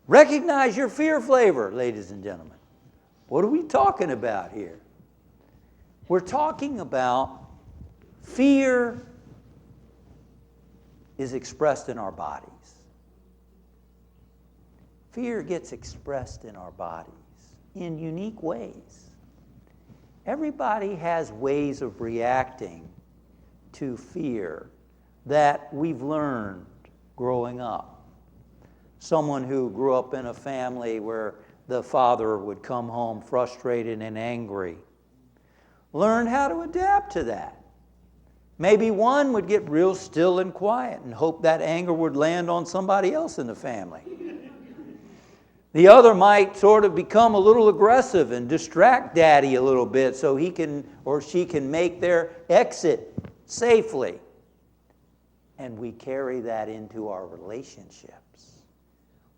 Recognize your fear flavor, ladies and gentlemen. What are we talking about here? We're talking about fear is expressed in our bodies. Fear gets expressed in our bodies in unique ways. Everybody has ways of reacting to fear that we've learned growing up. Someone who grew up in a family where the father would come home frustrated and angry learned how to adapt to that. Maybe one would get real still and quiet and hope that anger would land on somebody else in the family. The other might sort of become a little aggressive and distract daddy a little bit so he can or she can make their exit safely. And we carry that into our relationships.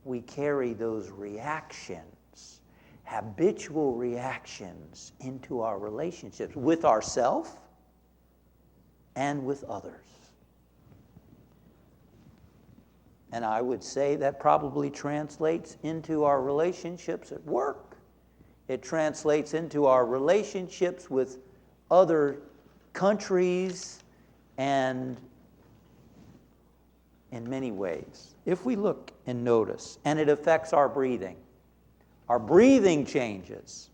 We carry those reactions, habitual reactions, into our relationships with ourselves and with others. And I would say that probably translates into our relationships at work. It translates into our relationships with other countries and in many ways. If we look and notice, and it affects our breathing. Our breathing changes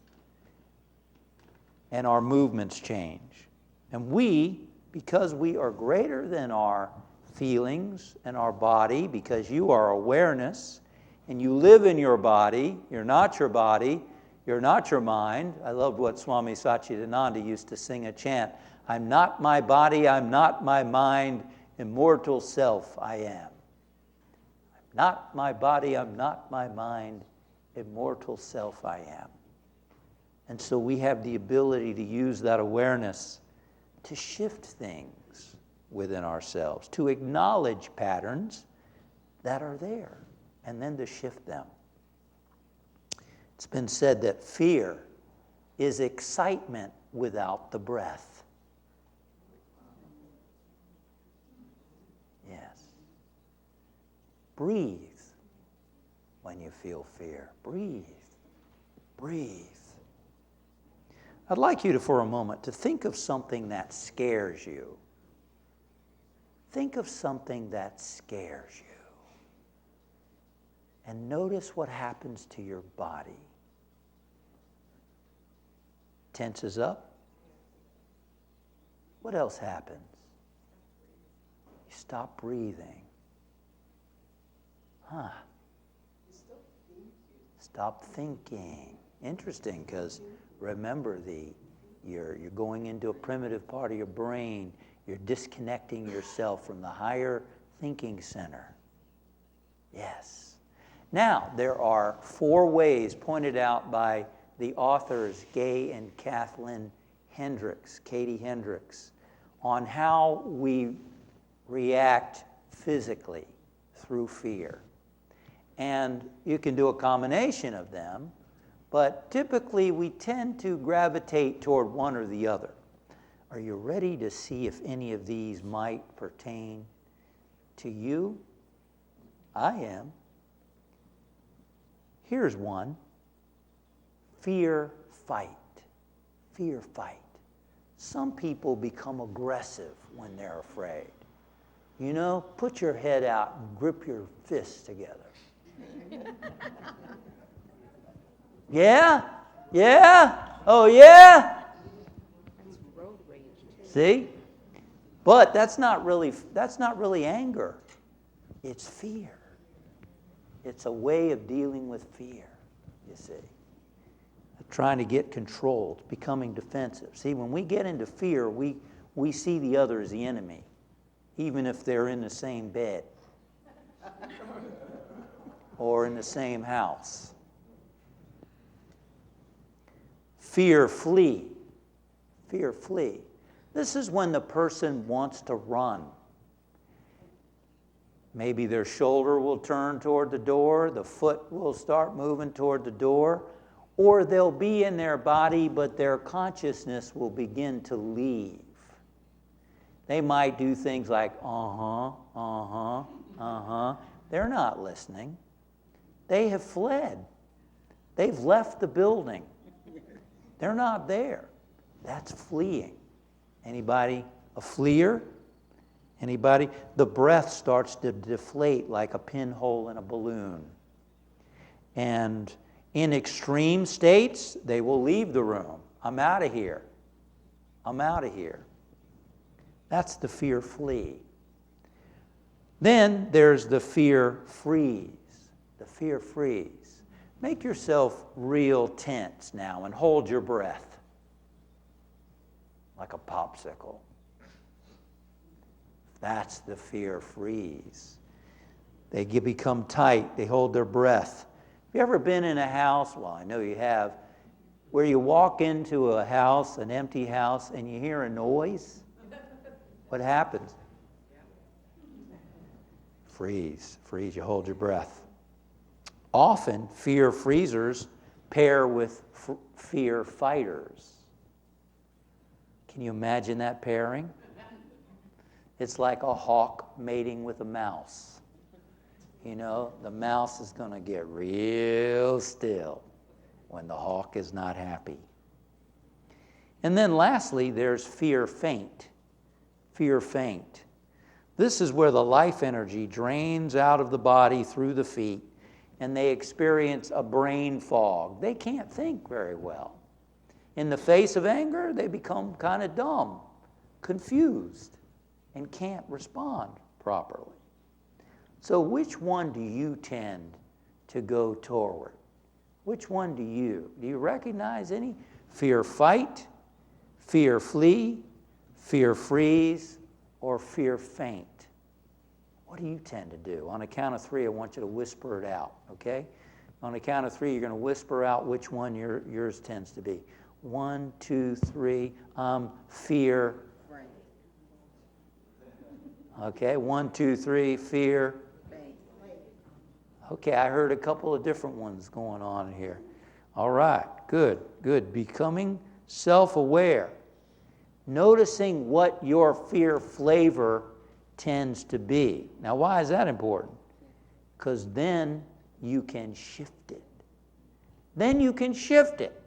and our movements change. And we, because we are greater than our feelings and our body, because you are awareness and you live in your body, you're not your body, you're not your mind. I loved what Swami Satchidananda used to sing a chant, I'm not my body, I'm not my mind, immortal self I am. I'm not my body, I'm not my mind, immortal self I am. And so we have the ability to use that awareness to shift things within ourselves, to acknowledge patterns that are there, and then to shift them. It's been said that fear is excitement without the breath. Yes. Breathe when you feel fear. Breathe. Breathe. I'd like you to, for a moment, to think of something that scares you. Think of something that scares you. And notice what happens to your body. Tenses up. What else happens? You stop breathing. Stop thinking. Interesting, because remember, you're going into a primitive part of your brain. You're disconnecting yourself from the higher thinking center. Yes. Now, there are 4 ways pointed out by the authors Gay and Kathleen Hendricks, Katie Hendricks, on how we react physically through fear. And you can do a combination of them, but typically we tend to gravitate toward one or the other. Are you ready to see if any of these might pertain to you? I am. Here's one. Fear fight. Fear fight. Some people become aggressive when they're afraid. You know, put your head out and grip your fists together. Yeah? Yeah? Oh, yeah? See? But that's not really anger. It's fear. It's a way of dealing with fear, you see. Trying to get controlled, becoming defensive. See, when we get into fear, we see the other as the enemy, even if they're in the same bed or in the same house. Fear flee. Fear flee. This is when the person wants to run. Maybe their shoulder will turn toward the door, the foot will start moving toward the door, or they'll be in their body, but their consciousness will begin to leave. They might do things like, They're not listening. They have fled. They've left the building. They're not there. That's fleeing. Anybody a fleer? Anybody? The breath starts to deflate like a pinhole in a balloon. And in extreme states, they will leave the room. I'm out of here. I'm out of here. That's the fear flee. Then there's the fear freeze. The fear freeze. Make yourself real tense now and hold your breath like a popsicle. That's the fear freeze. They become tight. They hold their breath. Have you ever been in a house, well, I know you have, where you walk into a house, an empty house, and you hear a noise? What happens? Freeze. Freeze. You hold your breath. Often, fear freezers pair with fear fighters. Can you imagine that pairing? It's like a hawk mating with a mouse. You know, the mouse is going to get real still when the hawk is not happy. And then lastly, there's fear faint. Fear faint. This is where the life energy drains out of the body through the feet, and they experience a brain fog. They can't think very well. In the face of anger, they become kind of dumb, confused, and can't respond properly. So which one do you tend to go toward? Which one do you? Do you recognize any? Fear fight, fear flee, fear freeze, or fear faint? What do you tend to do? On a count of 3, I want you to whisper it out, okay? On a count of 3, you're going to whisper out which one yours tends to be. 1, 2, 3, fear. Okay, 1, 2, 3, fear. Okay, I heard a couple of different ones going on here. All right, good, good. Becoming self-aware. Noticing what your fear flavor tends to be. Now, why is that important? Because then you can shift it. Then you can shift it.